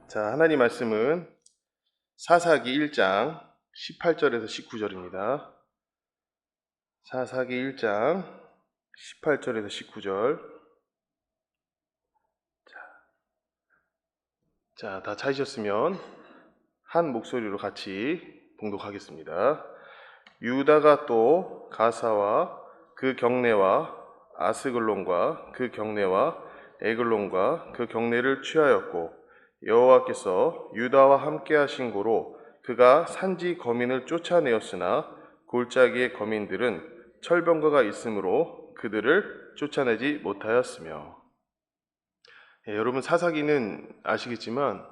자, 하나님 말씀은 사사기 1장 18절에서 19절입니다. 사사기 1장 18절에서 19절. 자, 다 찾으셨으면 한 목소리로 같이 봉독하겠습니다. 유다가 또 가사와 그 경내와 아스글론과 그 경내와 에글론과 그 경내를 취하였고 여호와께서 유다와 함께 하신 고로 그가 산지 거민을 쫓아내었으나 골짜기의 거민들은 철병거가 있으므로 그들을 쫓아내지 못하였으며. 여러분, 사사기는 아시겠지만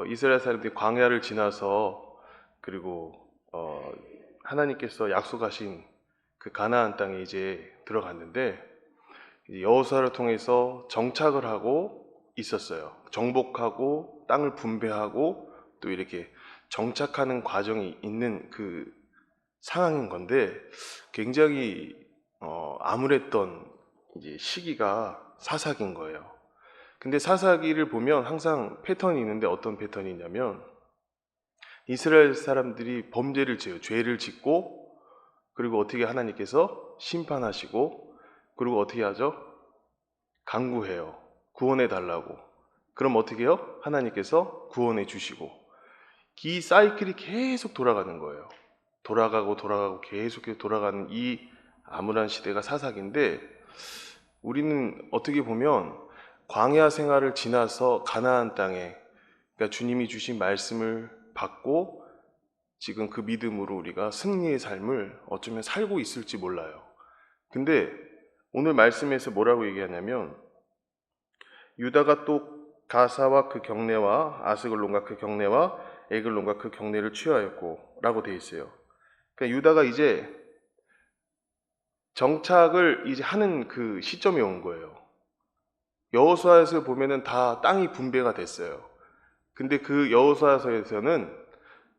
이스라엘 사람들이 광야를 지나서 그리고 하나님께서 약속하신 그 가나안 땅에 이제 들어갔는데 여호수아를 통해서 정착을 하고 있었어요. 정복하고 땅을 분배하고 또 이렇게 정착하는 과정이 있는 그 상황인 건데 굉장히 암울했던 이제 시기가 사사기인 거예요. 근데 사사기를 보면 항상 패턴이 있는데 어떤 패턴이 있냐면 이스라엘 사람들이 범죄를 지어요. 죄를 짓고 그리고 어떻게 하나님께서 심판하시고 그리고 어떻게 하죠? 간구해요. 구원해 달라고. 그럼 어떻게 해요? 하나님께서 구원해 주시고. 이 사이클이 계속 돌아가는 거예요. 돌아가고 계속 돌아가는 이 암울한 시대가 사사기인데 우리는 어떻게 보면 광야 생활을 지나서 가나안 땅에 그러니까 주님이 주신 말씀을 받고 지금 그 믿음으로 우리가 승리의 삶을 어쩌면 살고 있을지 몰라요. 근데 오늘 말씀에서 뭐라고 얘기하냐면 유다가 또 가사와 그 경내와 아스글론과 그 경내와 에글론과 그 경내를 취하였고 라고 되어 있어요. 그러니까 유다가 이제 정착을 이제 하는 그 시점에 온 거예요. 여호수아에서 보면은 다 땅이 분배가 됐어요. 근데 그 여호수아서에서는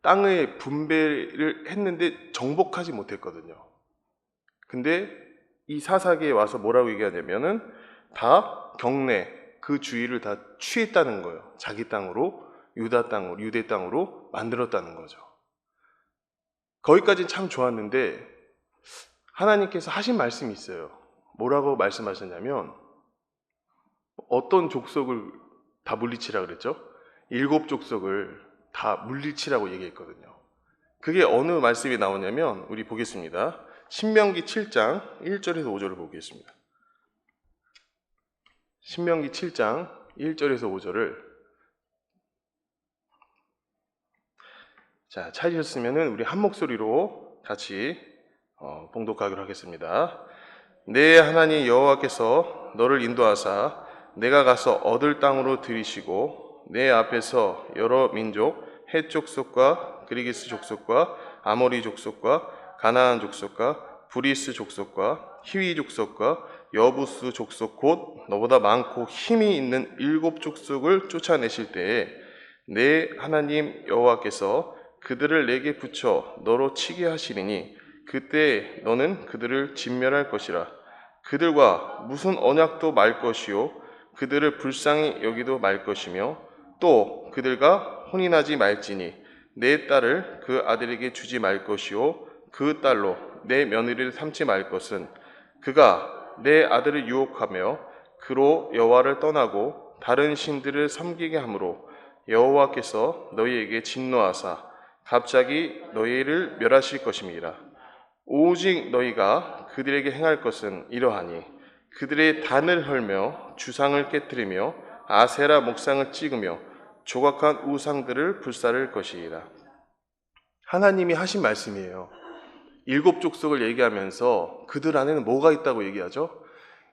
땅의 분배를 했는데 정복하지 못했거든요. 근데 이 사사기에 와서 뭐라고 얘기하냐면은 다 경내 그 주위를 다 취했다는 거예요. 자기 땅으로 유다 땅으로 유대 땅으로 만들었다는 거죠. 거기까지는 참 좋았는데 하나님께서 하신 말씀이 있어요. 뭐라고 말씀하셨냐면 어떤 족속을 다 물리치라 그랬죠? 7족속을 다 물리치라고 얘기했거든요. 그게 어느 말씀이 나오냐면 우리 보겠습니다. 신명기 7장 1절에서 5절을 보겠습니다. 신명기 7장 1절에서 5절을 자, 찾으셨으면 우리 한 목소리로 같이 봉독하기로 하겠습니다. 내 하나님 여호와께서 너를 인도하사 내가 가서 얻을 땅으로 들이시고 내 앞에서 여러 민족 헷 족속과 그리기스 족속과 아모리 족속과 가나안 족속과 브리스 족속과 히위 족속과 여부스 족속 곧 너보다 많고 힘이 있는 7족속을 쫓아내실 때에 내 하나님 여호와께서 그들을 내게 붙여 너로 치게 하시리니 그때 너는 그들을 진멸할 것이라. 그들과 무슨 언약도 말 것이요 그들을 불쌍히 여기도 말 것이며 또 그들과 혼인하지 말지니 내 딸을 그 아들에게 주지 말 것이요 그 딸로 내 며느리를 삼지 말 것은 그가 내 아들을 유혹하며 그로 여호와를 떠나고 다른 신들을 섬기게 하므로 여호와께서 너희에게 진노하사 갑자기 너희를 멸하실 것임이라. 오직 너희가 그들에게 행할 것은 이러하니 그들의 단을 헐며 주상을 깨뜨리며 아세라 목상을 찍으며 조각한 우상들을 불사를 것이라. 하나님이 하신 말씀이에요. 7족속을 얘기하면서 그들 안에는 뭐가 있다고 얘기하죠?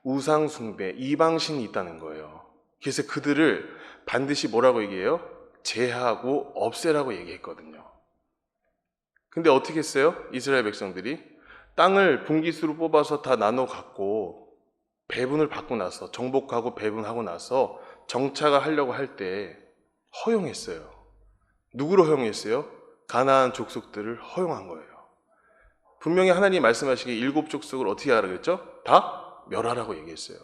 우상 숭배, 이방신이 있다는 거예요. 그래서 그들을 반드시 뭐라고 얘기해요? 제하고 없애라고 얘기했거든요. 근데 어떻게 했어요? 이스라엘 백성들이 땅을 분기수로 뽑아서 다 나눠 갖고 배분을 받고 나서 정복하고 배분하고 나서 정착을 하려고 할 때 허용했어요. 누구를 허용했어요? 가나안 족속들을 허용한 거예요. 분명히 하나님이 말씀하시기에 7족속을 어떻게 하라 그랬죠? 다 멸하라고 얘기했어요.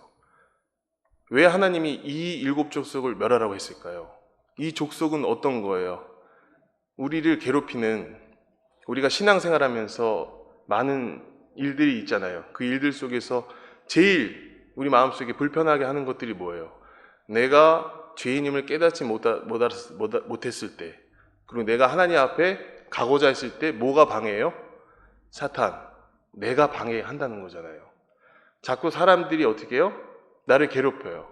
왜 하나님이 이 7족속을 멸하라고 했을까요? 이 족속은 어떤 거예요? 우리를 괴롭히는, 우리가 신앙생활하면서 많은 일들이 있잖아요. 그 일들 속에서 제일 우리 마음속에 불편하게 하는 것들이 뭐예요? 내가 죄인임을 깨닫지 못했을 때, 그리고 내가 하나님 앞에 가고자 했을 때 뭐가 방해해요? 사탄, 내가 방해한다는 거잖아요. 자꾸 사람들이 어떻게 해요? 나를 괴롭혀요.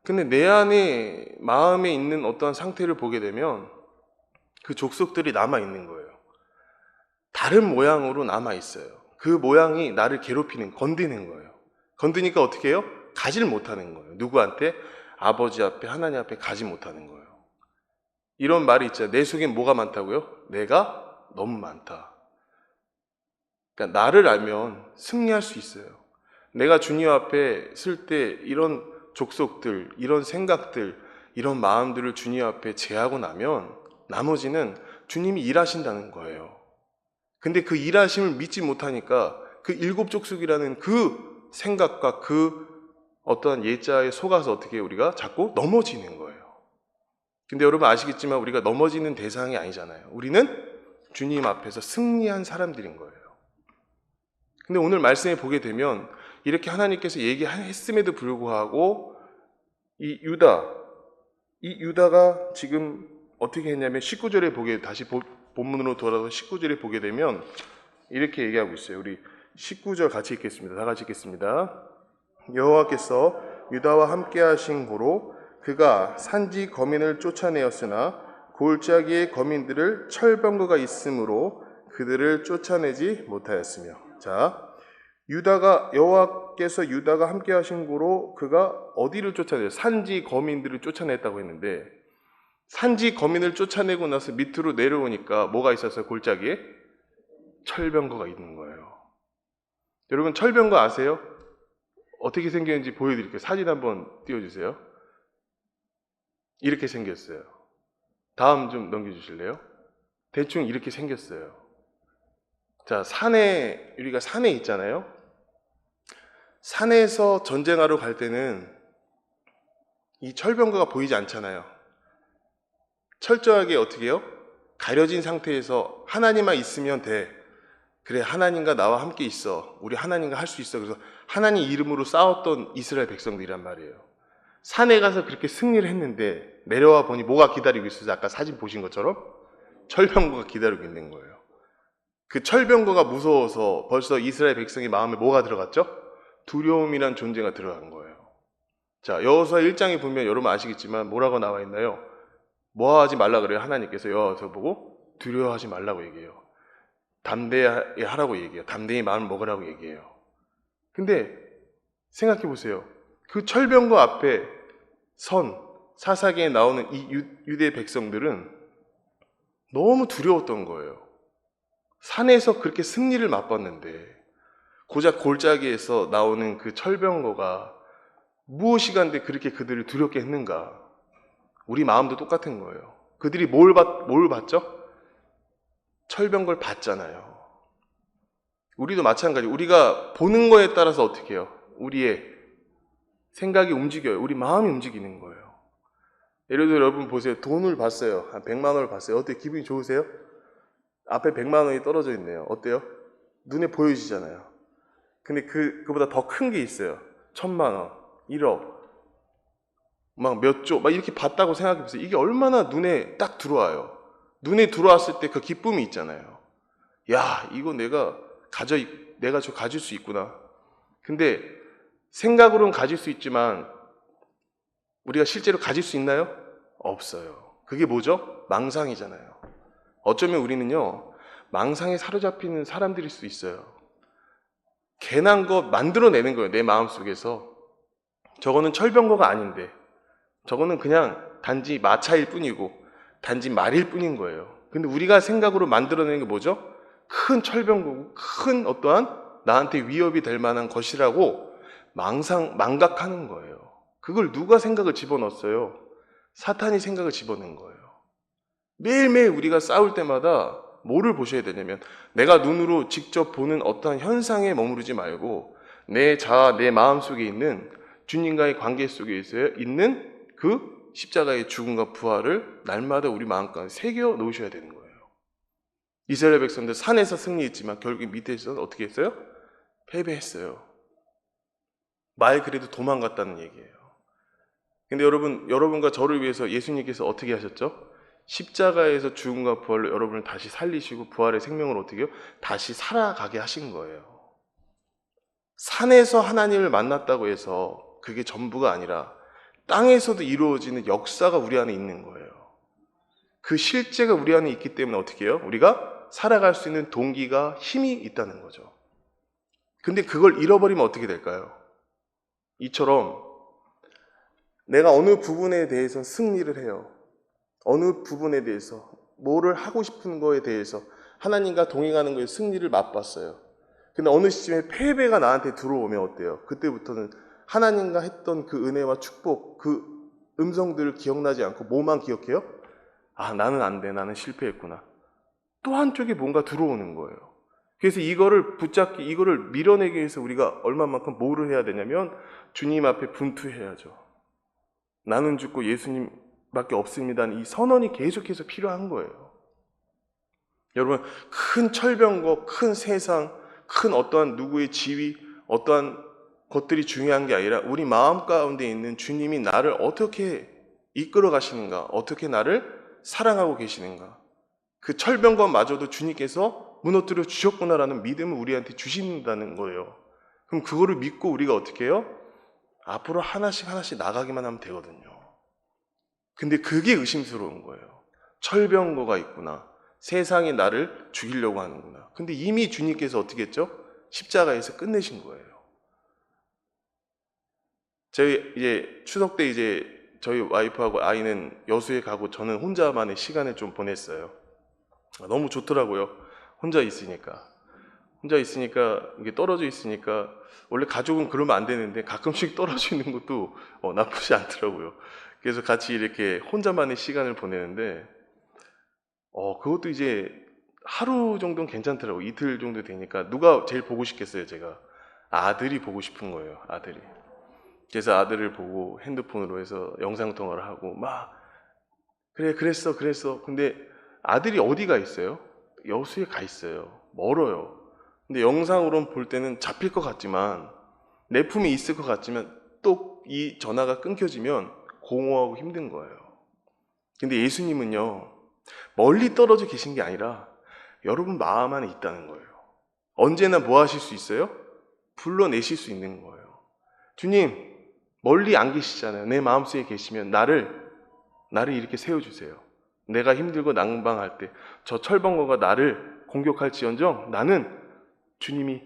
근데 내 안에 마음에 있는 어떤 상태를 보게 되면 그 족속들이 남아있는 거예요. 다른 모양으로 남아있어요. 그 모양이 나를 괴롭히는, 건드는 거예요. 건드니까 어떻게 해요? 가지를 못하는 거예요. 누구한테? 아버지 앞에, 하나님 앞에 가지 못하는 거예요. 이런 말이 있잖아요. 내 속엔 뭐가 많다고요? 내가 너무 많다. 그러니까 나를 알면 승리할 수 있어요. 내가 주님 앞에 쓸 때 이런 족속들, 이런 생각들, 이런 마음들을 주님 앞에 제하고 나면 나머지는 주님이 일하신다는 거예요. 근데 그 일하심을 믿지 못하니까 그 일곱 족속이라는 그 생각과 그 어떠한 예자에 속아서 어떻게 우리가 자꾸 넘어지는 거예요. 근데 여러분 아시겠지만 우리가 넘어지는 대상이 아니잖아요. 우리는 주님 앞에서 승리한 사람들인 거예요. 근데 오늘 말씀에 보게 되면 이렇게 하나님께서 얘기했음에도 불구하고 이 유다가 지금 어떻게 했냐면 19절에 보게, 다시 본문으로 돌아서 19절에 보게 되면 이렇게 얘기하고 있어요. 우리 19절 같이 읽겠습니다. 다 같이 읽겠습니다. 여호와께서 유다와 함께 하신 고로 그가 산지 거민을 쫓아내었으나 골짜기의 거민들을 철병거가 있으므로 그들을 쫓아내지 못하였으며. 자, 여호와께서 유다가 함께 하신 고로 그가 어디를 쫓아내요? 산지 거민들을 쫓아냈다고 했는데, 산지 거민을 쫓아내고 나서 밑으로 내려오니까 뭐가 있었어요? 골짜기에 철병거가 있는 거예요. 여러분 철병거 아세요? 어떻게 생겼는지 보여드릴게요. 사진 한번 띄워주세요. 이렇게 생겼어요. 다음 좀 넘겨주실래요? 대충 이렇게 생겼어요. 자, 우리가 산에 있잖아요. 산에서 전쟁하러 갈 때는 이 철병거가 보이지 않잖아요. 철저하게 어떻게 해요? 가려진 상태에서 하나님만 있으면 돼. 그래, 하나님과 나와 함께 있어. 우리 하나님과 할 수 있어. 그래서 하나님 이름으로 싸웠던 이스라엘 백성들이란 말이에요. 산에 가서 그렇게 승리를 했는데 내려와 보니 뭐가 기다리고 있어요? 아까 사진 보신 것처럼 철병거가 기다리고 있는 거예요. 그 철병거가 무서워서 벌써 이스라엘 백성의 마음에 뭐가 들어갔죠? 두려움이란 존재가 들어간 거예요. 자, 여호수아 1장에 보면 여러분 아시겠지만 뭐라고 나와 있나요? 뭐 하지 말라 그래요? 하나님께서 여호수아 보고 두려워하지 말라고 얘기해요. 담대히 하라고 얘기해요. 담대히 마음을 먹으라고 얘기해요. 근데 생각해 보세요. 그 철병거 앞에 사사기에 나오는 이 유대 백성들은 너무 두려웠던 거예요. 산에서 그렇게 승리를 맛봤는데 고작 골짜기에서 나오는 그 철병거가 무엇이 간데 그렇게 그들을 두렵게 했는가? 우리 마음도 똑같은 거예요. 그들이 뭘 봤죠? 철병거를 봤잖아요. 우리도 마찬가지. 우리가 보는 거에 따라서 어떻게 해요? 우리의 생각이 움직여요. 우리 마음이 움직이는 거예요. 예를 들어 여러분 보세요. 돈을 봤어요. 한 100만 원을 봤어요. 어때요? 기분이 좋으세요? 앞에 100만 원이 떨어져 있네요. 어때요? 눈에 보여지잖아요. 근데 그보다 더 큰 게 있어요. 1000만 원, 1억, 막 몇 조, 막 이렇게 봤다고 생각해 보세요. 이게 얼마나 눈에 딱 들어와요. 눈에 들어왔을 때 그 기쁨이 있잖아요. 야, 이거 내가 가질 수 있구나. 근데 생각으로는 가질 수 있지만 우리가 실제로 가질 수 있나요? 없어요. 그게 뭐죠? 망상이잖아요. 어쩌면 우리는요, 망상에 사로잡히는 사람들일 수 있어요. 괜한 거 만들어내는 거예요. 내 마음속에서. 저거는 철병거가 아닌데 저거는 그냥 단지 마차일 뿐이고 단지 말일 뿐인 거예요. 근데 우리가 생각으로 만들어내는 게 뭐죠? 큰 철병거고 큰 어떠한 나한테 위협이 될 만한 것이라고 망각하는 거예요. 그걸 누가 생각을 집어넣었어요? 사탄이 생각을 집어넣은 거예요. 매일매일 우리가 싸울 때마다 뭐를 보셔야 되냐면 내가 눈으로 직접 보는 어떠한 현상에 머무르지 말고 내 마음 속에 있는 주님과의 관계 속에 있는 그 십자가의 죽음과 부활을 날마다 우리 마음가운데 새겨 놓으셔야 되는 거예요. 이스라엘 백성들 산에서 승리했지만 결국 밑에서는 어떻게 했어요? 패배했어요. 말 그래도 도망갔다는 얘기예요. 근데 여러분과 저를 위해서 예수님께서 어떻게 하셨죠? 십자가에서 죽음과 부활로 여러분을 다시 살리시고 부활의 생명을 어떻게 해요? 다시 살아가게 하신 거예요. 산에서 하나님을 만났다고 해서 그게 전부가 아니라 땅에서도 이루어지는 역사가 우리 안에 있는 거예요. 그 실제가 우리 안에 있기 때문에 어떻게 해요? 우리가 살아갈 수 있는 동기가 힘이 있다는 거죠. 근데 그걸 잃어버리면 어떻게 될까요? 이처럼 내가 어느 부분에 대해서 승리를 해요. 어느 부분에 대해서 뭐를 하고 싶은 거에 대해서 하나님과 동행하는 거에 승리를 맛봤어요. 근데 어느 시점에 패배가 나한테 들어오면 어때요? 그때부터는 하나님과 했던 그 은혜와 축복, 그 음성들을 기억나지 않고 뭐만 기억해요? 아, 나는 안 돼. 나는 실패했구나. 또 한쪽에 뭔가 들어오는 거예요. 그래서 이거를 붙잡기, 이거를 밀어내기 위해서 우리가 얼마만큼 뭐를 해야 되냐면 주님 앞에 분투해야죠. 나는 죽고 예수님밖에 없습니다는 이 선언이 계속해서 필요한 거예요. 여러분, 큰 철병거, 큰 세상, 큰 어떠한 누구의 지위, 어떠한 것들이 중요한 게 아니라 우리 마음 가운데 있는 주님이 나를 어떻게 이끌어 가시는가, 어떻게 나를 사랑하고 계시는가. 그 철병거마저도 주님께서 무너뜨려 주셨구나라는 믿음을 우리한테 주신다는 거예요. 그럼 그거를 믿고 우리가 어떻게 해요? 앞으로 하나씩 나가기만 하면 되거든요. 근데 그게 의심스러운 거예요. 철병거가 있구나. 세상이 나를 죽이려고 하는구나. 근데 이미 주님께서 어떻게 했죠? 십자가에서 끝내신 거예요. 저희 이제 추석 때 이제 저희 와이프하고 아이는 여수에 가고 저는 혼자만의 시간을 좀 보냈어요. 너무 좋더라고요. 혼자 있으니까 이게 떨어져 있으니까 원래 가족은 그러면 안 되는데 가끔씩 떨어지는 것도 나쁘지 않더라고요. 그래서 같이 이렇게 혼자만의 시간을 보내는데 그것도 이제 하루 정도는 괜찮더라고요. 이틀 정도 되니까 누가 제일 보고 싶겠어요, 제가. 아들이 보고 싶은 거예요, 아들이. 그래서 아들을 보고 핸드폰으로 해서 영상통화를 하고 막 그래 그랬어. 근데 아들이 어디가 있어요? 여수에 가 있어요. 멀어요. 근데 영상으로는 볼 때는 잡힐 것 같지만 내 품에 있을 것 같지만 또 이 전화가 끊겨지면 공허하고 힘든 거예요. 근데 예수님은요, 멀리 떨어져 계신 게 아니라 여러분 마음 안에 있다는 거예요. 언제나 뭐 하실 수 있어요? 불러내실 수 있는 거예요. 주님, 멀리 안 계시잖아요. 내 마음속에 계시면 나를 이렇게 세워주세요. 내가 힘들고 낭방할 때 저 철벙거가 나를 공격할지언정 나는 주님이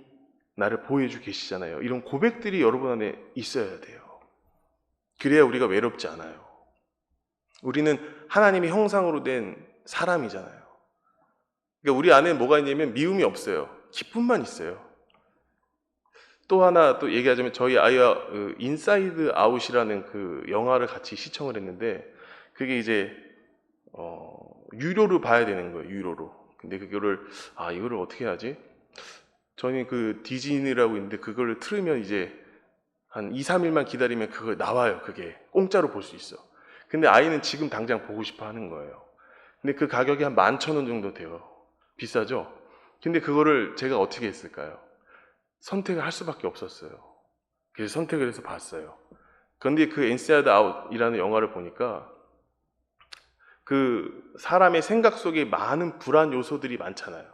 나를 보호해주고 계시잖아요. 이런 고백들이 여러분 안에 있어야 돼요. 그래야 우리가 외롭지 않아요. 우리는 하나님의 형상으로 된 사람이잖아요. 그러니까 우리 안에 뭐가 있냐면 미움이 없어요. 기쁨만 있어요. 또 하나 또 얘기하자면 저희 아이와 인사이드 아웃이라는 그 영화를 같이 시청을 했는데 그게 이제 유료로 봐야 되는 거예요. 유료로. 근데 이거를 어떻게 하지? 저는 그 디즈니라고 있는데 그걸 틀으면 이제 한 2, 3일만 기다리면 그거 나와요. 그게 공짜로 볼 수 있어. 근데 아이는 지금 당장 보고 싶어 하는 거예요. 근데 그 가격이 한 11,000원 정도 돼요. 비싸죠? 근데 그거를 제가 어떻게 했을까요? 선택을 할 수밖에 없었어요. 그래서 선택을 해서 봤어요. 그런데 그 인사이드 아웃이라는 영화를 보니까 그 사람의 생각 속에 많은 불안 요소들이 많잖아요.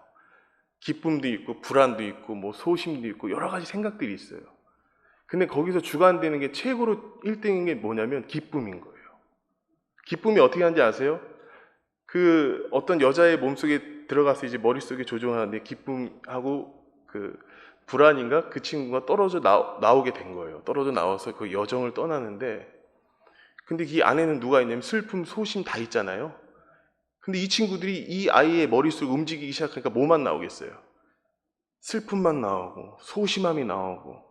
기쁨도 있고 불안도 있고 뭐 소심도 있고 여러 가지 생각들이 있어요. 근데 거기서 주관되는 게 최고로 1등인 게 뭐냐면 기쁨인 거예요. 기쁨이 어떻게 하는지 아세요? 그 어떤 여자의 몸속에 들어가서 이제 머릿속에 조종하는데 기쁨하고 그 불안인가? 그 친구가 떨어져 나오게 된 거예요. 떨어져 나와서 그 여정을 떠나는데 근데 이 안에는 누가 있냐면 슬픔, 소심 다 있잖아요. 근데 이 친구들이 이 아이의 머릿속을 움직이기 시작하니까 뭐만 나오겠어요? 슬픔만 나오고 소심함이 나오고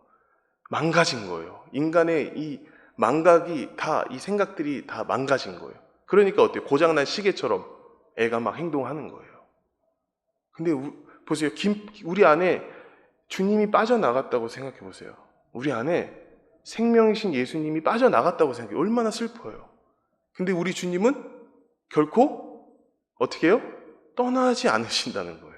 망가진 거예요. 인간의 이 망각이 다 이 생각들이 다 망가진 거예요. 그러니까 어때요? 고장난 시계처럼 애가 막 행동하는 거예요. 근데 보세요. 우리 안에 주님이 빠져나갔다고 생각해 보세요. 우리 안에 생명이신 예수님이 빠져나갔다고 생각해요. 얼마나 슬퍼요. 근데 우리 주님은 결코 어떻게 해요? 떠나지 않으신다는 거예요.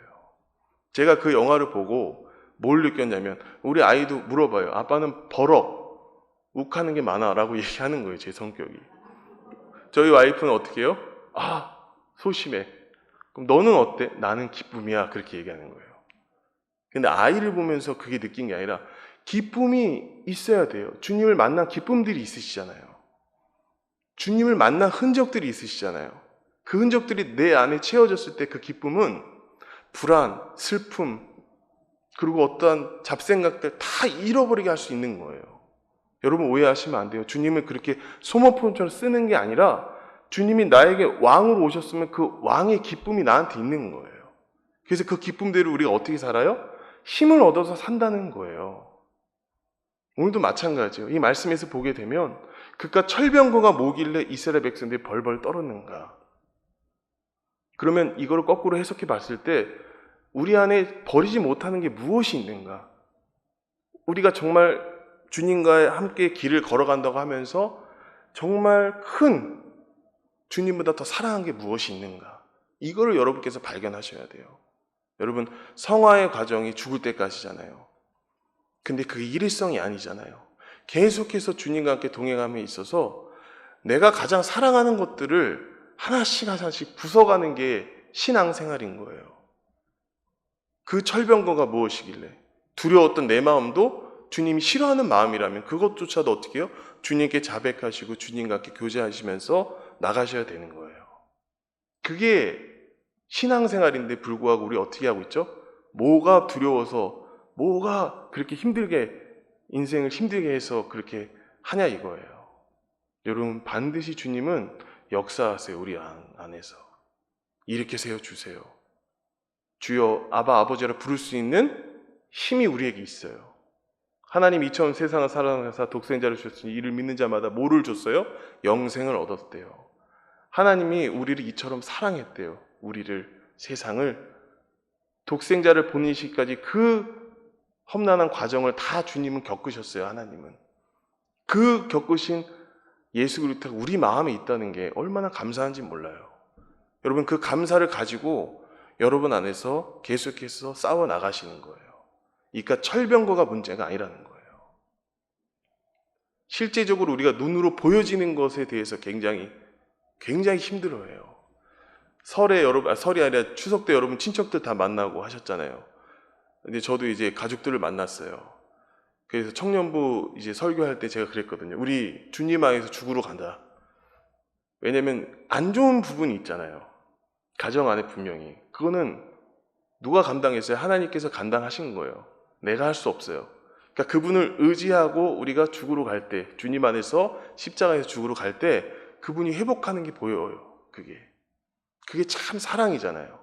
제가 그 영화를 보고 뭘 느꼈냐면 우리 아이도 물어봐요. 아빠는 버럭 욱하는 게 많아 라고 얘기하는 거예요. 제 성격이. 저희 와이프는 어떻게 해요? 아, 소심해. 그럼 너는 어때? 나는 기쁨이야. 그렇게 얘기하는 거예요. 근데 아이를 보면서 그게 느낀 게 아니라 기쁨이 있어야 돼요. 주님을 만난 기쁨들이 있으시잖아요. 주님을 만난 흔적들이 있으시잖아요. 그 흔적들이 내 안에 채워졌을 때 그 기쁨은 불안, 슬픔, 그리고 어떠한 잡생각들 다 잃어버리게 할 수 있는 거예요. 여러분 오해하시면 안 돼요. 주님을 그렇게 소모품처럼 쓰는 게 아니라 주님이 나에게 왕으로 오셨으면 그 왕의 기쁨이 나한테 있는 거예요. 그래서 그 기쁨대로 우리가 어떻게 살아요? 힘을 얻어서 산다는 거예요. 오늘도 마찬가지예요. 이 말씀에서 보게 되면 그깟 철병거가 뭐길래 이스라엘 백성들이 벌벌 떨었는가? 그러면 이거를 거꾸로 해석해 봤을 때 우리 안에 버리지 못하는 게 무엇이 있는가? 우리가 정말 주님과 함께 길을 걸어간다고 하면서 정말 큰 주님보다 더 사랑한 게 무엇이 있는가? 이거를 여러분께서 발견하셔야 돼요. 여러분 성화의 과정이 죽을 때까지잖아요. 근데 그게 일회성이 아니잖아요. 계속해서 주님과 함께 동행함에 있어서 내가 가장 사랑하는 것들을 하나씩 하나씩 부숴가는 게 신앙생활인 거예요. 그 철병거가 무엇이길래? 두려웠던 내 마음도 주님이 싫어하는 마음이라면 그것조차도 어떻게 해요? 주님께 자백하시고 주님과 함께 교제하시면서 나가셔야 되는 거예요. 그게 신앙생활인데 불구하고 우리 어떻게 하고 있죠? 뭐가 두려워서 뭐가 그렇게 힘들게 인생을 힘들게 해서 그렇게 하냐 이거예요. 여러분 반드시 주님은 역사하세요. 우리 안에서. 일으켜 세워주세요. 주여 아바 아버지라 부를 수 있는 힘이 우리에게 있어요. 하나님 이처럼 세상을 사랑하사 독생자를 주셨으니 이를 믿는 자마다 뭐를 줬어요? 영생을 얻었대요. 하나님이 우리를 이처럼 사랑했대요. 우리를 세상을 독생자를 보내시기까지 그 험난한 과정을 다 주님은 겪으셨어요. 하나님은. 그 겪으신 예수 그리스도가 우리 마음에 있다는 게 얼마나 감사한지 몰라요. 여러분 그 감사를 가지고 여러분 안에서 계속해서 싸워 나가시는 거예요. 그러니까 철병거가 문제가 아니라는 거예요. 실제적으로 우리가 눈으로 보여지는 것에 대해서 굉장히 힘들어해요. 설이 아니라 추석 때 여러분 친척들 다 만나고 하셨잖아요. 근데 저도 이제 가족들을 만났어요. 그래서 청년부 이제 설교할 때 제가 그랬거든요. 우리 주님 안에서 죽으러 간다. 왜냐면 안 좋은 부분이 있잖아요. 가정 안에 분명히. 그거는 누가 감당했어요? 하나님께서 감당하신 거예요. 내가 할 수 없어요. 그러니까 그분을 의지하고 우리가 죽으러 갈 때, 주님 안에서 십자가에서 죽으러 갈 때 그분이 회복하는 게 보여요. 그게 참 사랑이잖아요.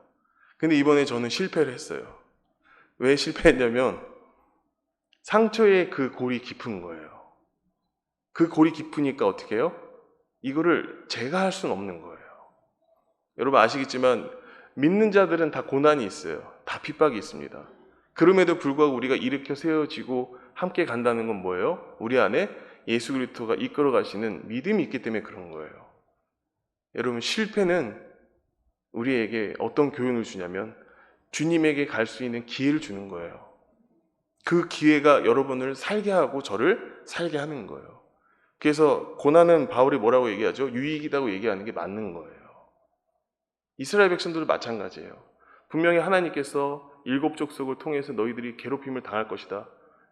근데 이번에 저는 실패를 했어요. 왜 실패했냐면 상처의 그 골이 깊은 거예요. 그 골이 깊으니까 어떻게 해요? 이거를 제가 할 수는 없는 거예요. 여러분 아시겠지만 믿는 자들은 다 고난이 있어요. 다 핍박이 있습니다. 그럼에도 불구하고 우리가 일으켜 세워지고 함께 간다는 건 뭐예요? 우리 안에 예수 그리스도가 이끌어 가시는 믿음이 있기 때문에 그런 거예요. 여러분 실패는 우리에게 어떤 교훈을 주냐면 주님에게 갈 수 있는 기회를 주는 거예요. 그 기회가 여러분을 살게 하고 저를 살게 하는 거예요. 그래서 고난은 바울이 뭐라고 얘기하죠? 유익이라고 얘기하는 게 맞는 거예요. 이스라엘 백성들도 마찬가지예요. 분명히 하나님께서 7 족속을 통해서 너희들이 괴롭힘을 당할 것이다.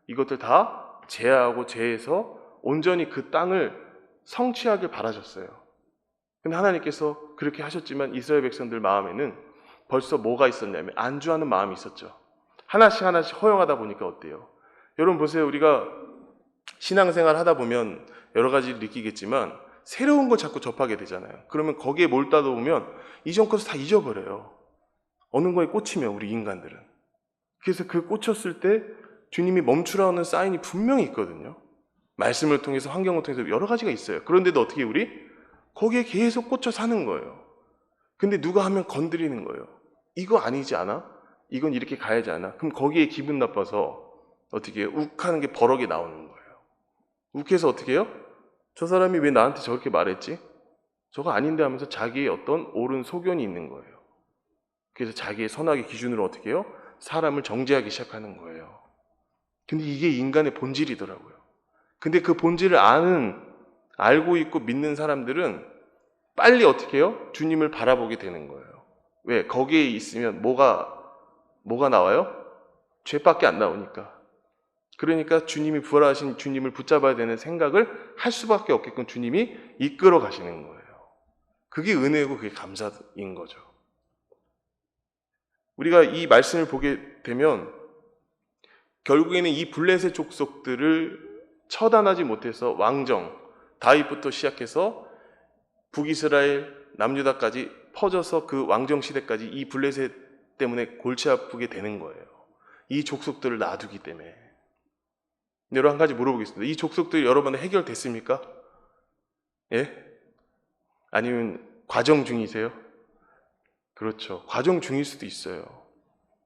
이것들 다 제하고 제해서 온전히 그 땅을 성취하길 바라셨어요. 근데 하나님께서 그렇게 하셨지만 이스라엘 백성들 마음에는 벌써 뭐가 있었냐면 안주하는 마음이 있었죠. 하나씩 허용하다 보니까 어때요? 여러분 보세요. 우리가 신앙생활 하다 보면 여러 가지를 느끼겠지만 새로운 걸 자꾸 접하게 되잖아요. 그러면 거기에 몰두하다 보면 이전 것을 다 잊어버려요. 어느 거에 꽂히면 우리 인간들은. 그래서 그 꽂혔을 때 주님이 멈추라는 사인이 분명히 있거든요. 말씀을 통해서 환경을 통해서 여러 가지가 있어요. 그런데도 어떻게 우리? 거기에 계속 꽂혀 사는 거예요. 근데 누가 하면 건드리는 거예요. 이거 아니지 않아? 이건 이렇게 가야지 않아? 그럼 거기에 기분 나빠서 어떻게 해요? 욱하는 게 버럭이 나오는 거예요. 욱해서 어떻게 해요? 저 사람이 왜 나한테 저렇게 말했지? 저거 아닌데 하면서 자기의 어떤 옳은 소견이 있는 거예요. 그래서 자기의 선악의 기준으로 어떻게 해요? 사람을 정죄하기 시작하는 거예요. 근데 이게 인간의 본질이더라고요. 근데 그 본질을 알고 있고 믿는 사람들은 빨리 어떻게 해요? 주님을 바라보게 되는 거예요. 왜? 거기에 있으면 뭐가 나와요? 죄밖에 안 나오니까. 그러니까 주님이 부활하신 주님을 붙잡아야 되는 생각을 할 수밖에 없게끔 주님이 이끌어 가시는 거예요. 그게 은혜고 그게 감사인 거죠. 우리가 이 말씀을 보게 되면 결국에는 이 블레셋 족속들을 처단하지 못해서 왕정, 다윗부터 시작해서 북이스라엘, 남유다까지 퍼져서 그 왕정 시대까지 이 블레셋 때문에 골치 아프게 되는 거예요. 이 족속들을 놔두기 때문에. 여러 한 가지 물어보겠습니다. 이 족속들이 여러 번 해결됐습니까? 예? 아니면 과정 중이세요? 그렇죠. 과정 중일 수도 있어요.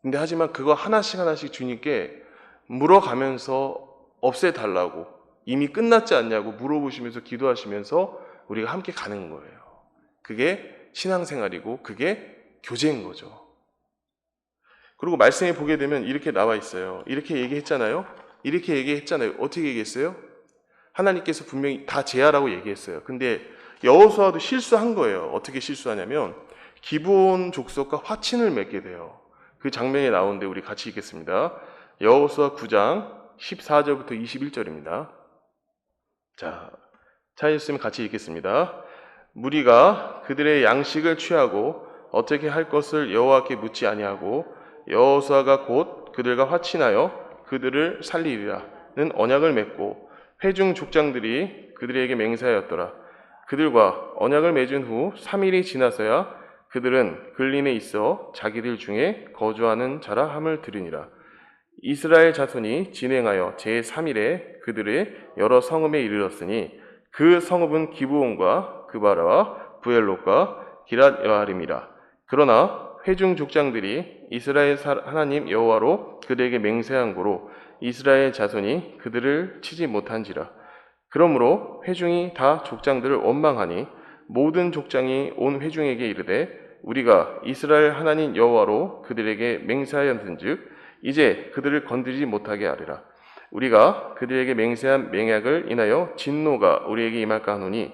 근데 하지만 그거 하나씩 주님께 물어가면서 없애달라고, 이미 끝났지 않냐고 물어보시면서 기도하시면서 우리가 함께 가는 거예요. 그게 신앙생활이고 그게 교제인 거죠. 그리고 말씀에 보게 되면 이렇게 나와 있어요. 이렇게 얘기했잖아요. 어떻게 얘기했어요? 하나님께서 분명히 다 제하라고 얘기했어요. 근데 여호수아도 실수한 거예요. 어떻게 실수하냐면 기브온 족속과 화친을 맺게 돼요. 그 장면이 나오는데 우리 같이 읽겠습니다. 여호수아 9장 14절부터 21절입니다. 자, 찾으셨으면 같이 읽겠습니다. 무리가 그들의 양식을 취하고 어떻게 할 것을 여호와께 묻지 아니하고 여호수아가 곧 그들과 화친하여 그들을 살리리라는 언약을 맺고 회중 족장들이 그들에게 맹세하였더라. 그들과 언약을 맺은 후 3일이 지나서야 그들은 근린에 있어 자기들 중에 거주하는 자라 함을 들으니라. 이스라엘 자손이 진행하여 제3일에 그들의 여러 성읍에 이르렀으니 그 성읍은 기브온과 그바라와 부엘롯과 기랏 여아림이라. 그러나 회중 족장들이 이스라엘 하나님 여호와로 그들에게 맹세한 고로 이스라엘 자손이 그들을 치지 못한지라. 그러므로 회중이 다 족장들을 원망하니 모든 족장이 온 회중에게 이르되 우리가 이스라엘 하나님 여호와로 그들에게 맹세하였은즉 이제 그들을 건드리지 못하게 하리라. 우리가 그들에게 맹세한 맹약을 인하여 진노가 우리에게 임할까 하노니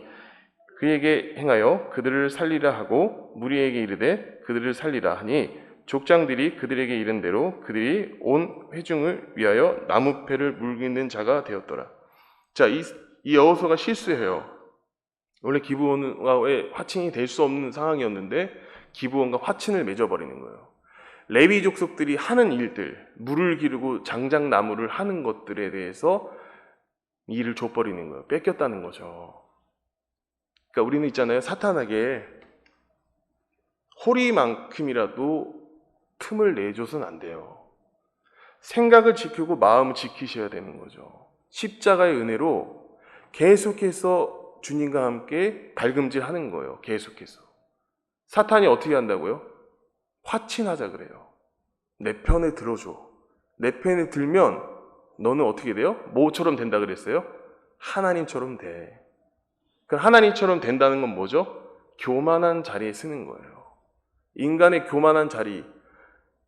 그에게 행하여 그들을 살리라 하고 무리에게 이르되 그들을 살리라 하니 족장들이 그들에게 이른 대로 그들이 온 회중을 위하여 나무패를 물기는 자가 되었더라. 자, 이 여호수아가 실수해요. 원래 기브온과의 화친이 될 수 없는 상황이었는데 기브온과 화친을 맺어버리는 거예요. 레위 족속들이 하는 일들, 물을 기르고 장작나무를 하는 것들에 대해서 일을 줘버리는 거예요. 뺏겼다는 거죠. 그러니까 우리는 있잖아요. 사탄에게 호리만큼이라도 틈을 내줘서는 안 돼요. 생각을 지키고 마음을 지키셔야 되는 거죠. 십자가의 은혜로 계속해서 주님과 함께 발금질하는 거예요. 계속해서. 사탄이 어떻게 한다고요? 화친하자 그래요. 내 편에 들어줘. 내 편에 들면 너는 어떻게 돼요? 뭐처럼 된다 그랬어요? 하나님처럼 돼. 그 하나님처럼 된다는 건 뭐죠? 교만한 자리에 쓰는 거예요. 인간의 교만한 자리,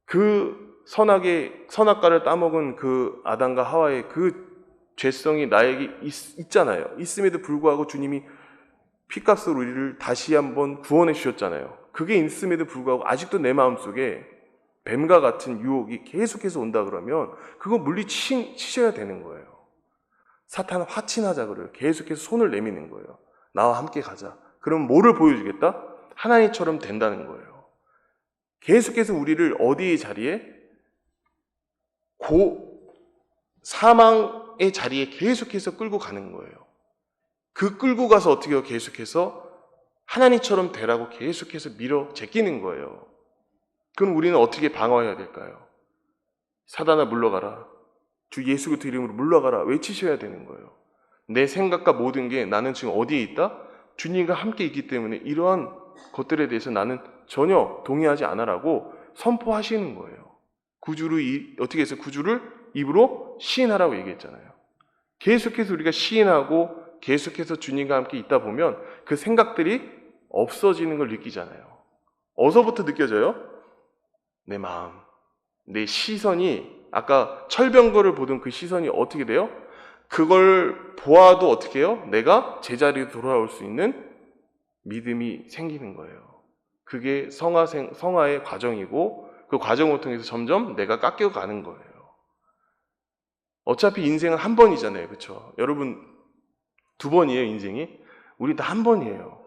그 선악과를 따먹은 그 아담과 하와의 그 죄성이 나에게 있잖아요. 있음에도 불구하고 주님이 피값으로 우리를 다시 한번 구원해 주셨잖아요. 그게 있음에도 불구하고 아직도 내 마음속에 뱀과 같은 유혹이 계속해서 온다 그러면 그거 물리치셔야 되는 거예요. 사탄은 화친하자 그래요. 계속해서 손을 내미는 거예요. 나와 함께 가자. 그럼 뭐를 보여주겠다? 하나님처럼 된다는 거예요. 계속해서 우리를 어디의 자리에? 사망의 자리에 계속해서 끌고 가는 거예요. 그 끌고 가서 어떻게 해요? 계속해서 하나님처럼 되라고 계속해서 밀어 제끼는 거예요. 그럼 우리는 어떻게 방어해야 될까요? 사단아 물러가라. 주 예수 그리스도 이름으로 물러가라. 외치셔야 되는 거예요. 내 생각과 모든 게 나는 지금 어디에 있다? 주님과 함께 있기 때문에 이러한 것들에 대해서 나는 전혀 동의하지 않아라고 선포하시는 거예요. 어떻게 해서 구주를 입으로 시인하라고 얘기했잖아요. 계속해서 우리가 시인하고 계속해서 주님과 함께 있다 보면 그 생각들이 없어지는 걸 느끼잖아요. 어디서부터 느껴져요? 내 마음, 내 시선이, 아까 철병거를 보던 그 시선이 어떻게 돼요? 그걸 보아도 어떻게 해요? 내가 제자리에 돌아올 수 있는 믿음이 생기는 거예요. 그게 성화의 과정이고, 그 과정을 통해서 점점 내가 깎여가는 거예요. 어차피 인생은 한 번이잖아요. 그렇죠? 여러분, 두 번이에요, 인생이. 우리 다 한 번이에요.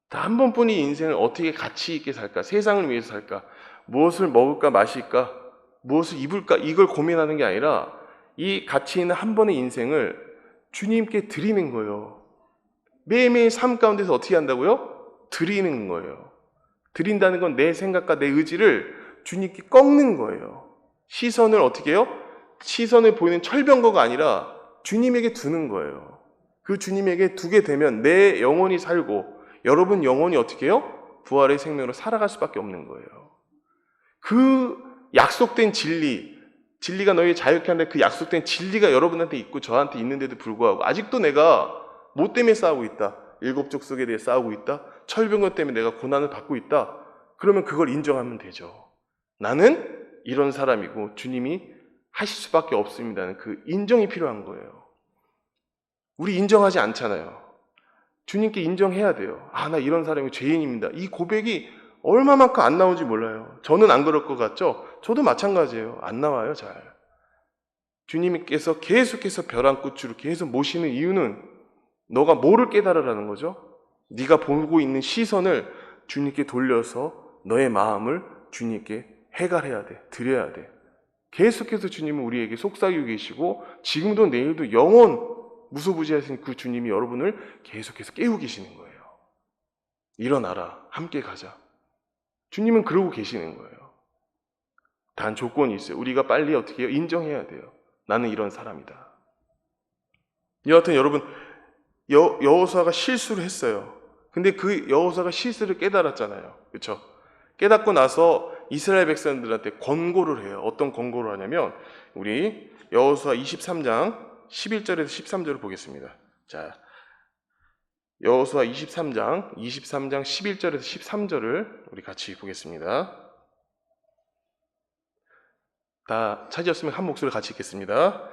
다 한 번뿐이 인생을 어떻게 가치 있게 살까? 세상을 위해서 살까? 무엇을 먹을까, 마실까? 무엇을 입을까? 이걸 고민하는 게 아니라 이 가치 있는 한 번의 인생을 주님께 드리는 거예요. 매일매일 삶 가운데서 어떻게 한다고요? 드리는 거예요. 드린다는 건 내 생각과 내 의지를 주님께 꺾는 거예요. 시선을 어떻게 해요? 시선을 보이는 철병거가 아니라 주님에게 두는 거예요. 그 주님에게 두게 되면 내 영혼이 살고 여러분 영혼이 어떻게 해요? 부활의 생명으로 살아갈 수밖에 없는 거예요. 그 약속된 진리가 너희 자유케 한다. 그 약속된 진리가 여러분한테 있고 저한테 있는데도 불구하고 아직도 내가 뭐 때문에 싸우고 있다. 일곱 족속에 대해 싸우고 있다. 철병거 때문에 내가 고난을 받고 있다. 그러면 그걸 인정하면 되죠. 나는 이런 사람이고 주님이 하실 수밖에 없습니다는 그 인정이 필요한 거예요. 우리 인정하지 않잖아요. 주님께 인정해야 돼요. 아, 나 이런 사람이 죄인입니다. 이 고백이 얼마만큼 안 나오는지 몰라요. 저는 안 그럴 것 같죠? 저도 마찬가지예요. 안 나와요, 잘. 주님께서 계속해서 벼랑끝으로 계속 모시는 이유는 너가 뭐를 깨달으라는 거죠? 네가 보고 있는 시선을 주님께 돌려서 너의 마음을 주님께 해갈해야 돼. 드려야 돼. 계속해서 주님은 우리에게 속삭이고 계시고 지금도 내일도 영원 무소부지하신 그 주님이 여러분을 계속해서 깨우고 계시는 거예요. 일어나라. 함께 가자. 주님은 그러고 계시는 거예요. 단 조건이 있어요. 우리가 빨리 어떻게 해요? 인정해야 돼요. 나는 이런 사람이다. 여하튼 여러분, 여호수아가 실수를 했어요. 근데 그 여호수아가 실수를 깨달았잖아요. 그렇죠? 깨닫고 나서 이스라엘 백성들한테 권고를 해요. 어떤 권고를 하냐면 우리 여호수아 23장 11절에서 13절을 보겠습니다. 자, 여호수아 23장 11절에서 13절을 우리 같이 보겠습니다. 다 찾으셨으면 한 목소리 같이 읽겠습니다.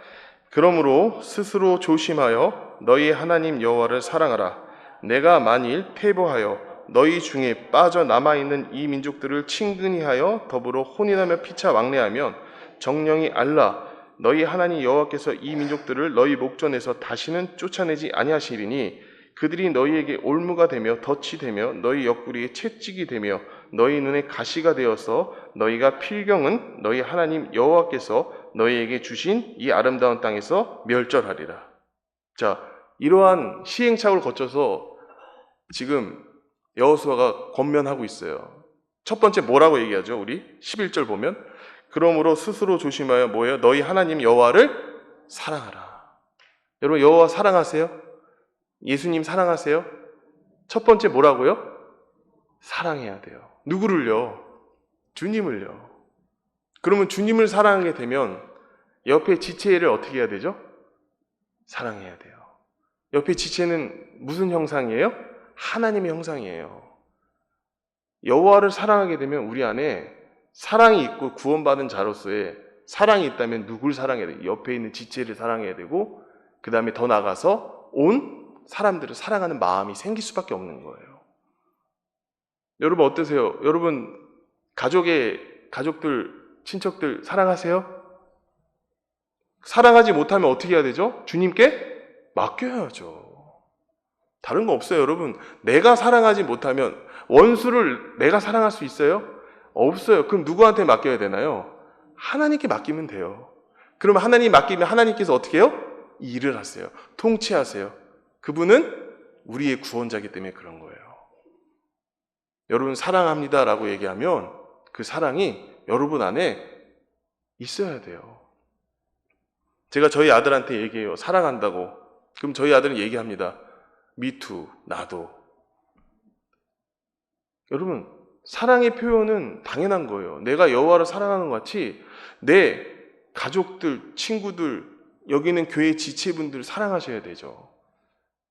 그러므로 스스로 조심하여 너희 하나님 여호와를 사랑하라. 내가 만일 패보하여 너희 중에 빠져남아있는 이 민족들을 친근히 하여 더불어 혼인하며 피차 왕래하면 정령이 알라 너희 하나님 여호와께서 이 민족들을 너희 목전에서 다시는 쫓아내지 아니하시리니 그들이 너희에게 올무가 되며 덫이 되며 너희 옆구리에 채찍이 되며 너희 눈에 가시가 되어서 너희가 필경은 너희 하나님 여호와께서 너희에게 주신 이 아름다운 땅에서 멸절하리라. 자, 이러한 시행착오를 거쳐서 지금 여호수아가 권면하고 있어요. 첫 번째 뭐라고 얘기하죠? 우리 11절 보면 그러므로 스스로 조심하여 뭐예요? 너희 하나님 여호와를 사랑하라. 여러분 여호와 사랑하세요? 예수님 사랑하세요? 첫 번째 뭐라고요? 사랑해야 돼요. 누구를요? 주님을요. 그러면 주님을 사랑하게 되면 옆에 지체를 어떻게 해야 되죠? 사랑해야 돼요. 옆에 지체는 무슨 형상이에요? 하나님의 형상이에요. 여호와를 사랑하게 되면 우리 안에 사랑이 있고 구원받은 자로서의 사랑이 있다면 누굴 사랑해야 돼요? 옆에 있는 지체를 사랑해야 되고 그 다음에 더 나가서 온 사람들을 사랑하는 마음이 생길 수밖에 없는 거예요. 여러분 어떠세요? 여러분 가족들, 친척들 사랑하세요? 사랑하지 못하면 어떻게 해야 되죠? 주님께 맡겨야죠. 다른 거 없어요, 여러분. 내가 사랑하지 못하면 원수를 내가 사랑할 수 있어요? 없어요. 그럼 누구한테 맡겨야 되나요? 하나님께 맡기면 돼요. 그러면 하나님 맡기면 하나님께서 어떻게 해요? 일을 하세요. 통치하세요. 그분은 우리의 구원자이기 때문에 그런 거예요. 여러분 사랑합니다라고 얘기하면 그 사랑이 여러분 안에 있어야 돼요. 제가 저희 아들한테 얘기해요. 사랑한다고. 그럼 저희 아들은 얘기합니다. Me too, 나도. 여러분 사랑의 표현은 당연한 거예요. 내가 여호와를 사랑하는 것 같이 내 가족들, 친구들, 여기는 교회 지체분들 사랑하셔야 되죠.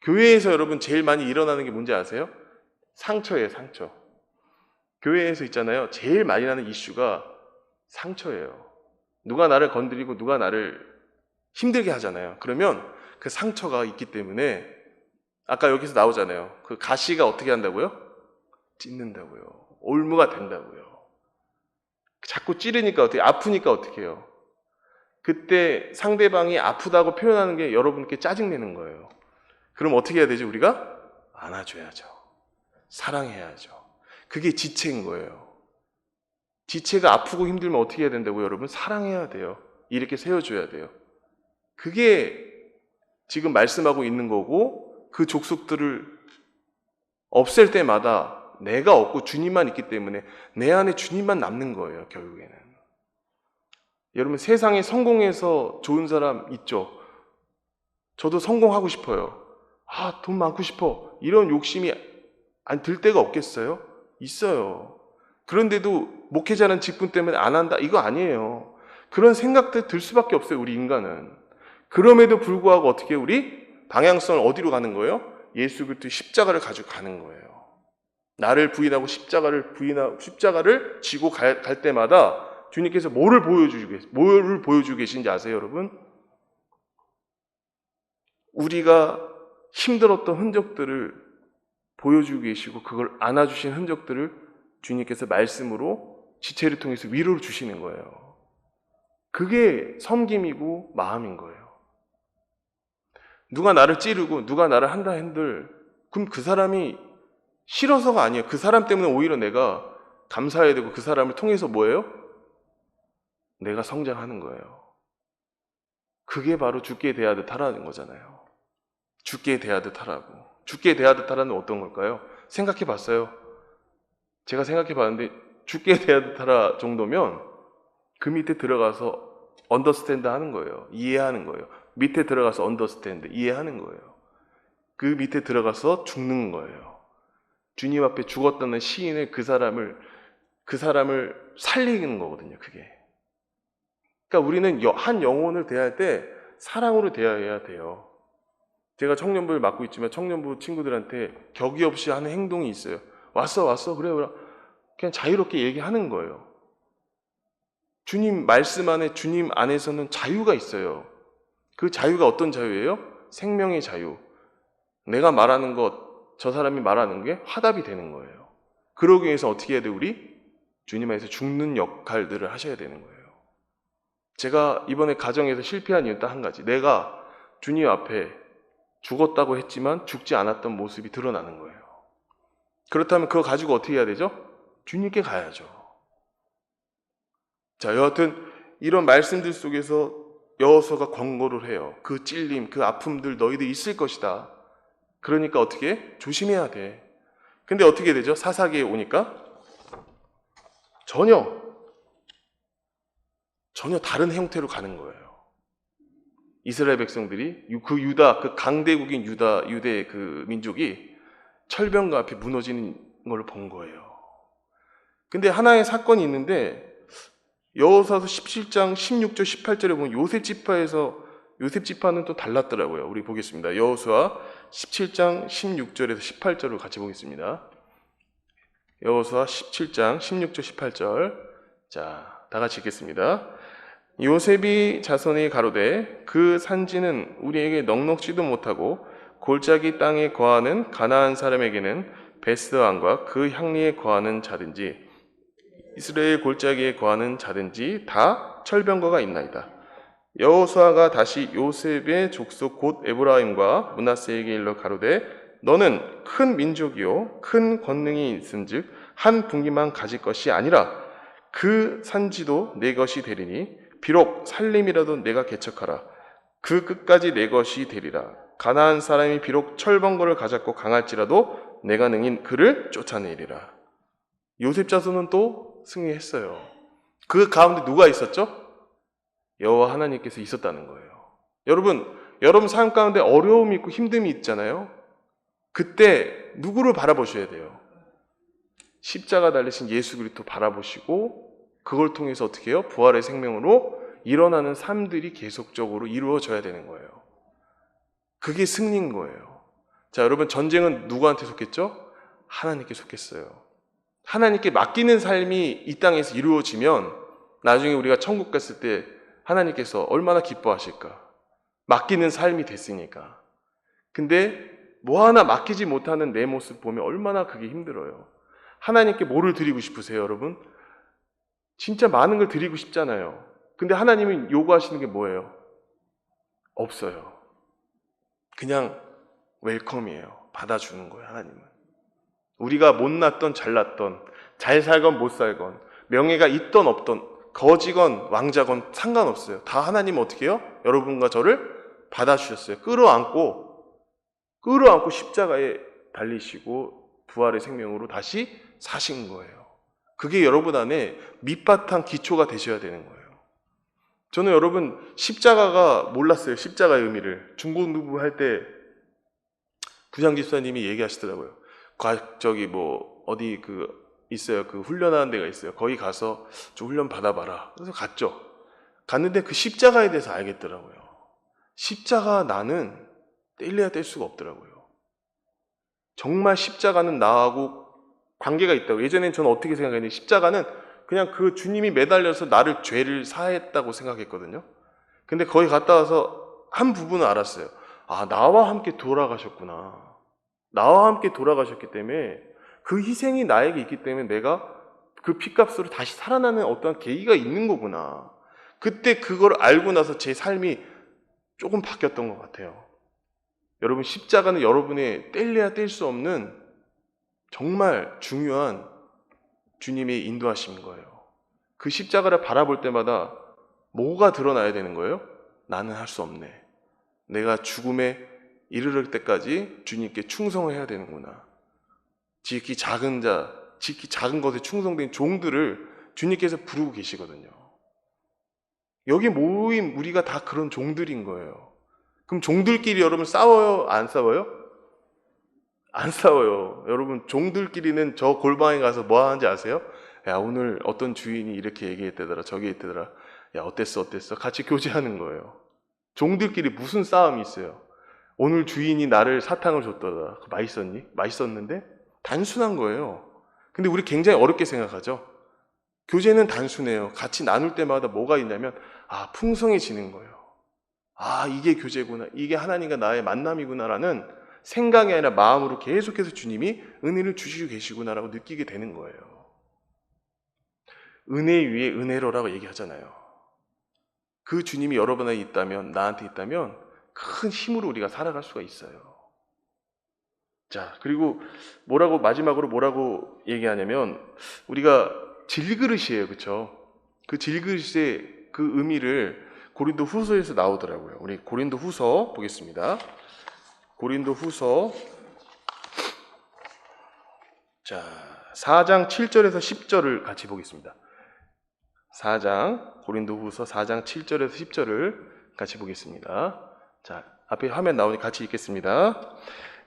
교회에서 여러분 제일 많이 일어나는 게 뭔지 아세요? 상처예요, 상처. 교회에서 있잖아요. 제일 많이 나는 이슈가 상처예요. 누가 나를 건드리고 누가 나를 힘들게 하잖아요. 그러면 그 상처가 있기 때문에 아까 여기서 나오잖아요. 그 가시가 어떻게 한다고요? 찢는다고요. 올무가 된다고요. 자꾸 찌르니까 어떻게, 아프니까 어떻게 해요? 그때 상대방이 아프다고 표현하는 게 여러분께 짜증내는 거예요. 그럼 어떻게 해야 되죠? 우리가 안아줘야죠. 사랑해야죠. 그게 지체인 거예요. 지체가 아프고 힘들면 어떻게 해야 된다고요, 여러분? 사랑해야 돼요. 이렇게 세워줘야 돼요. 그게 지금 말씀하고 있는 거고, 그 족속들을 없앨 때마다 내가 없고 주님만 있기 때문에 내 안에 주님만 남는 거예요, 결국에는. 여러분, 세상에 성공해서 좋은 사람 있죠? 저도 성공하고 싶어요. 돈 많고 싶어. 이런 욕심이 안 들 때가 없겠어요? 있어요. 그런데도 목회자는 직분 때문에 안 한다? 이거 아니에요. 그런 생각들 들 수밖에 없어요, 우리 인간은. 그럼에도 불구하고 어떻게 우리 방향성을 어디로 가는 거예요? 예수 그리스도의 십자가를 가지고 가는 거예요. 나를 부인하고 십자가를 지고 갈 때마다 주님께서 뭐를 보여주고 계신지 아세요, 여러분? 우리가 힘들었던 흔적들을 보여주고 계시고 그걸 안아주신 흔적들을 주님께서 말씀으로 지체를 통해서 위로를 주시는 거예요. 그게 섬김이고 마음인 거예요. 누가 나를 찌르고 누가 나를 한다 한들 그럼 그 사람이 싫어서가 아니에요. 그 사람 때문에 오히려 내가 감사해야 되고 그 사람을 통해서 뭐예요? 내가 성장하는 거예요. 그게 바로 죽게 대하듯 하라는 거잖아요. 죽게 대하듯 하라고. 죽게 대하듯 하라는 어떤 걸까요? 생각해 봤어요. 제가 생각해 봤는데 죽게 대하듯 하라 정도면 그 밑에 들어가서 언더스탠드 하는 거예요. 이해하는 거예요. 밑에 들어가서 언더스탠드 이해하는 거예요. 그 밑에 들어가서 죽는 거예요. 주님 앞에 죽었다는 시인을 그 사람을 살리는 거거든요. 그게. 그러니까 우리는 한 영혼을 대할 때 사랑으로 대해야 돼요. 제가 청년부를 맡고 있지만 청년부 친구들한테 격이 없이 하는 행동이 있어요. 왔어 그래 그냥 자유롭게 얘기하는 거예요. 주님 말씀 안에 주님 안에서는 자유가 있어요. 그 자유가 어떤 자유예요? 생명의 자유. 내가 말하는 것 저 사람이 말하는 게 화답이 되는 거예요. 그러기 위해서 어떻게 해야 돼? 우리 주님 안에서 죽는 역할들을 하셔야 되는 거예요. 제가 이번에 가정에서 실패한 이유 딱 한 가지. 내가 주님 앞에 죽었다고 했지만 죽지 않았던 모습이 드러나는 거예요. 그렇다면 그거 가지고 어떻게 해야 되죠? 주님께 가야죠. 자, 여하튼 이런 말씀들 속에서 여호수아가 권고를 해요. 그 찔림, 그 아픔들 너희들 있을 것이다. 그러니까 어떻게 해? 조심해야 돼. 근데 어떻게 되죠? 사사기에 오니까 전혀 다른 형태로 가는 거예요. 이스라엘 백성들이 그 강대국인 유대의 그 민족이 철병과 앞에 무너지는 걸 본 거예요. 근데 하나의 사건이 있는데 여호수아서 17장 16절 18절에 보면 요셉 지파는 또 달랐더라고요. 우리 보겠습니다. 여호수아 17장 16절에서 18절을 같이 보겠습니다. 여호수아 17장 16절 18절. 자, 다 같이 읽겠습니다. 요셉이 자손이 가로되 그 산지는 우리에게 넉넉지도 못하고 골짜기 땅에 거하는 가나안 사람에게는 베스왕과 그 향리에 거하는 자든지 이스라엘 골짜기에 거하는 자든지 다 철병거가 있나이다. 여호수아가 다시 요셉의 족속 곧 에브라임과 므낫세에게 일러 가로되 너는 큰 민족이요 큰 권능이 있은즉 한 분기만 가질 것이 아니라 그 산지도 내 것이 되리니 비록 살림이라도 내가 개척하라. 그 끝까지 내 것이 되리라. 가나안 사람이 비록 철번거를 가졌고 강할지라도 내가 능히 그를 쫓아내리라. 요셉 자손은 또 승리했어요. 그 가운데 누가 있었죠? 여호와 하나님께서 있었다는 거예요. 여러분 삶 가운데 어려움이 있고 힘듦이 있잖아요. 그때 누구를 바라보셔야 돼요? 십자가 달리신 예수 그리스도 바라보시고 그걸 통해서 어떻게 해요? 부활의 생명으로 일어나는 삶들이 계속적으로 이루어져야 되는 거예요. 그게 승리인 거예요. 자, 여러분 전쟁은 누구한테 속했죠? 하나님께 속했어요. 하나님께 맡기는 삶이 이 땅에서 이루어지면 나중에 우리가 천국 갔을 때 하나님께서 얼마나 기뻐하실까. 맡기는 삶이 됐으니까. 근데 뭐 하나 맡기지 못하는 내 모습 보면 얼마나 그게 힘들어요. 하나님께 뭐를 드리고 싶으세요, 여러분? 진짜 많은 걸 드리고 싶잖아요. 근데 하나님은 요구하시는 게 뭐예요? 없어요. 그냥 웰컴이에요. 받아주는 거예요, 하나님은. 우리가 못났던 잘났던, 잘 살건 못 살건, 명예가 있던 없던, 거지건 왕자건 상관없어요. 다 하나님은 어떻게 해요? 여러분과 저를 받아주셨어요. 끌어안고 십자가에 달리시고 부활의 생명으로 다시 사신 거예요. 그게 여러분 안에 밑바탕 기초가 되셔야 되는 거예요. 저는 여러분 십자가가 몰랐어요. 십자가의 의미를. 중고등부 할 때 부장 집사님이 얘기하시더라고요. 어디 있어요. 그 훈련하는 데가 있어요. 거기 가서 좀 훈련 받아봐라. 그래서 갔죠. 갔는데 그 십자가에 대해서 알겠더라고요. 십자가 나는 뗄래야 뗄 수가 없더라고요. 정말 십자가는 나하고 관계가 있다고. 예전엔 저는 어떻게 생각했는데 십자가는 그냥 그 주님이 매달려서 나를 죄를 사했다고 생각했거든요. 근데 거기 갔다 와서 한 부분은 알았어요. 아, 나와 함께 돌아가셨구나. 나와 함께 돌아가셨기 때문에 그 희생이 나에게 있기 때문에 내가 그 피값으로 다시 살아나는 어떠한 계기가 있는 거구나. 그때 그걸 알고 나서 제 삶이 조금 바뀌었던 것 같아요. 여러분 십자가는 여러분의 뗄래야 뗄 수 없는 정말 중요한 주님의 인도하심인 거예요. 그 십자가를 바라볼 때마다 뭐가 드러나야 되는 거예요? 나는 할 수 없네. 내가 죽음에 이르를 때까지 주님께 충성을 해야 되는구나. 지극히 작은 것에 충성된 종들을 주님께서 부르고 계시거든요. 여기 모인 우리가 다 그런 종들인 거예요. 그럼 종들끼리 여러분 싸워요? 안 싸워요? 안 싸워요. 여러분 종들끼리는 저 골방에 가서 뭐 하는지 아세요? 야, 오늘 어떤 주인이 이렇게 얘기했대더라, 저기 했대더라. 야, 어땠어? 같이 교제하는 거예요. 종들끼리 무슨 싸움이 있어요? 오늘 주인이 나를 사탕을 줬더라. 맛있었니? 맛있었는데? 단순한 거예요. 근데 우리 굉장히 어렵게 생각하죠. 교제는 단순해요. 같이 나눌 때마다 뭐가 있냐면 풍성해지는 거예요. 이게 교제구나. 이게 하나님과 나의 만남이구나라는 생각이 아니라 마음으로 계속해서 주님이 은혜를 주시고 계시구나라고 느끼게 되는 거예요. 은혜 위에 은혜로라고 얘기하잖아요. 그 주님이 여러분 안에 있다면, 나한테 있다면 큰 힘으로 우리가 살아갈 수가 있어요. 자, 그리고 마지막으로 뭐라고 얘기하냐면, 우리가 질그릇이에요. 그쵸? 그 질그릇의 그 의미를 고린도 후서에서 나오더라고요. 우리 고린도 후서 보겠습니다. 고린도 후서 4장 7절에서 10절을 같이 보겠습니다. 고린도 후서 4장 7절에서 10절을 같이 보겠습니다. 자, 앞에 화면 나오니 같이 읽겠습니다.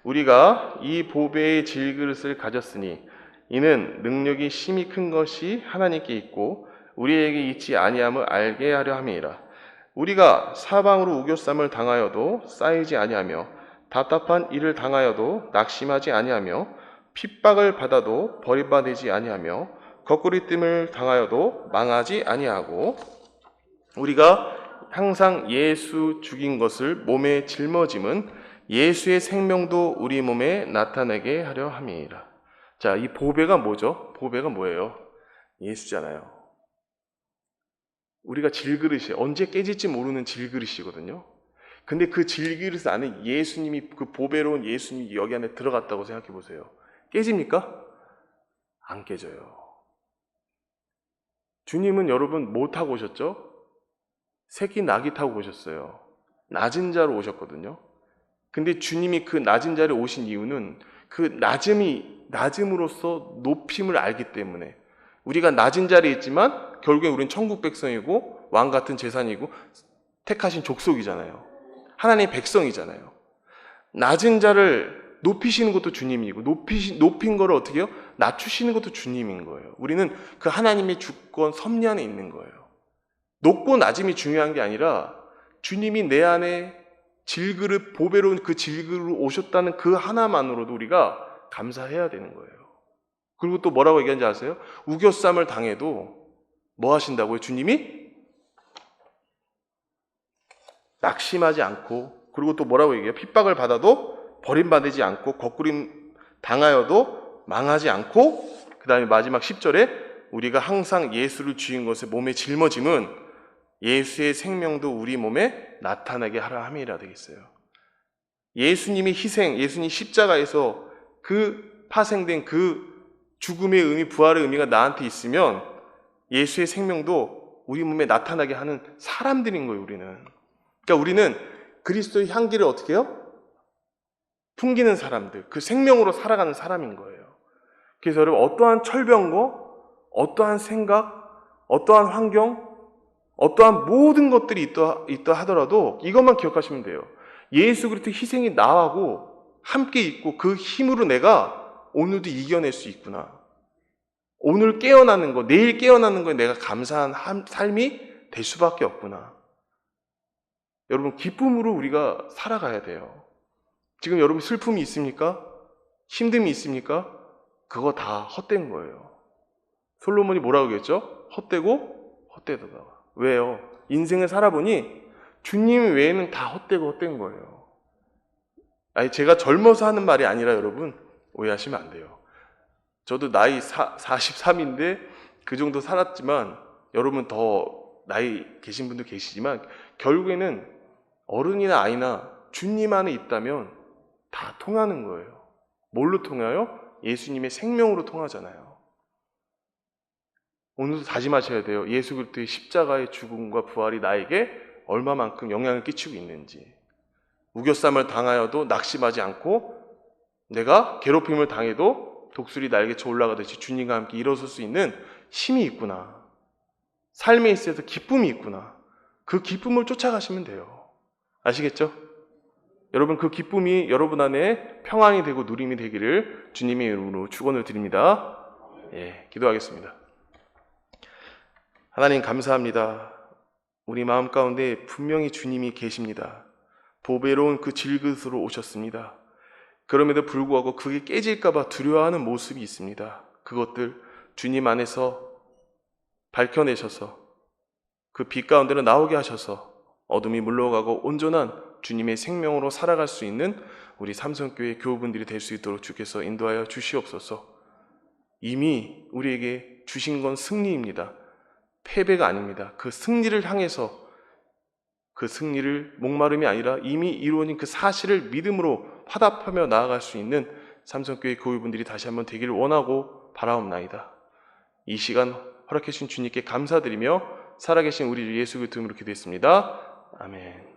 우리가 이 보배의 질그릇을 가졌으니 이는 능력이 심히 큰 것이 하나님께 있고 우리에게 있지 아니함을 알게 하려 함이니라. 우리가 사방으로 우겨쌈을 당하여도 쌓이지 아니하며 답답한 일을 당하여도 낙심하지 아니하며 핍박을 받아도 버림받지 아니하며 거꾸리뜸을 당하여도 망하지 아니하고 우리가 항상 예수 죽인 것을 몸에 짊어짐은 예수의 생명도 우리 몸에 나타내게 하려 함이니라. 자, 이 보배가 뭐죠? 보배가 뭐예요? 예수잖아요. 우리가 질그릇이 언제 깨질지 모르는 질그릇이거든요. 근데 그 질그릇 안에 예수님이, 그 보배로운 예수님이 여기 안에 들어갔다고 생각해 보세요. 깨집니까? 안 깨져요. 주님은 여러분 뭐 타고 오셨죠? 새끼 나귀 타고 오셨어요. 낮은 자로 오셨거든요. 근데 주님이 그 낮은 자리에 오신 이유는 그 낮음으로써 높임을 알기 때문에 우리가 낮은 자리에 있지만 결국에 우리는 천국 백성이고 왕 같은 재산이고 택하신 족속이잖아요. 하나님의 백성이잖아요. 낮은 자를 높이시는 것도 주님이고 높인 거를 어떻게 해요? 낮추시는 것도 주님인 거예요. 우리는 그 하나님의 주권 섭리 안에 있는 거예요. 높고 낮음이 중요한 게 아니라 주님이 내 안에 질그릇, 보배로운 그 질그릇으로 오셨다는 그 하나만으로도 우리가 감사해야 되는 거예요. 그리고 또 뭐라고 얘기하는지 아세요? 우겨쌈을 당해도 뭐 하신다고요? 주님이 낙심하지 않고, 그리고 또 뭐라고 얘기해요? 핍박을 받아도 버림받지 않고, 거꾸림 당하여도 망하지 않고, 그 다음에 마지막 10절에 우리가 항상 예수를 주인 것에 몸에 짊어짐은 예수의 생명도 우리 몸에 나타나게 하라 함이라 되겠어요. 예수님이 희생, 예수님 십자가에서 그 파생된 그 죽음의 의미, 부활의 의미가 나한테 있으면 예수의 생명도 우리 몸에 나타나게 하는 사람들인 거예요, 우리는. 그러니까 우리는 그리스도의 향기를 어떻게 해요? 풍기는 사람들, 그 생명으로 살아가는 사람인 거예요. 그래서 여러분, 어떠한 철병거, 어떠한 생각, 어떠한 환경, 어떠한 모든 것들이 있다 하더라도 이것만 기억하시면 돼요. 예수 그리스도의 희생이 나하고 함께 있고 그 힘으로 내가 오늘도 이겨낼 수 있구나. 오늘 깨어나는 거, 내일 깨어나는 거에 내가 감사한 삶이 될 수밖에 없구나. 여러분, 기쁨으로 우리가 살아가야 돼요. 지금 여러분 슬픔이 있습니까? 힘듦이 있습니까? 그거 다 헛된 거예요. 솔로몬이 뭐라고 그랬죠? 헛되고 헛되도다. 왜요? 인생을 살아보니 주님 외에는 다 헛되고 헛된 거예요. 아니, 제가 젊어서 하는 말이 아니라 여러분 오해하시면 안 돼요. 저도 나이 43인데 그 정도 살았지만, 여러분 더 나이 계신 분도 계시지만 결국에는 어른이나 아이나 주님 안에 있다면 다 통하는 거예요. 뭘로 통해요? 예수님의 생명으로 통하잖아요. 오늘도 다짐하셔야 돼요. 예수 그리스도의 십자가의 죽음과 부활이 나에게 얼마만큼 영향을 끼치고 있는지. 우겨쌈을 당하여도 낙심하지 않고, 내가 괴롭힘을 당해도 독수리 날개쳐 올라가듯이 주님과 함께 일어설 수 있는 힘이 있구나. 삶에 있어서 기쁨이 있구나. 그 기쁨을 쫓아가시면 돼요. 아시겠죠? 여러분, 그 기쁨이 여러분 안에 평안이 되고 누림이 되기를 주님의 이름으로 축원을 드립니다. 기도하겠습니다. 하나님, 감사합니다. 우리 마음 가운데 분명히 주님이 계십니다. 보배로운 그 질그릇으로 오셨습니다. 그럼에도 불구하고 그게 깨질까봐 두려워하는 모습이 있습니다. 그것들 주님 안에서 밝혀내셔서 그 빛 가운데로 나오게 하셔서 어둠이 물러가고 온전한 주님의 생명으로 살아갈 수 있는 우리 삼성교회 교우분들이 될 수 있도록 주께서 인도하여 주시옵소서. 이미 우리에게 주신 건 승리입니다. 패배가 아닙니다. 그 승리를 향해서, 그 승리를 목마름이 아니라 이미 이루어진 그 사실을 믿음으로 화답하며 나아갈 수 있는 삼성교회 교우분들이 다시 한번 되기를 원하고 바라옵나이다. 이 시간 허락해 주신 주님께 감사드리며 살아계신 우리 주 예수 그리스도 이름으로 기도했습니다. 아멘.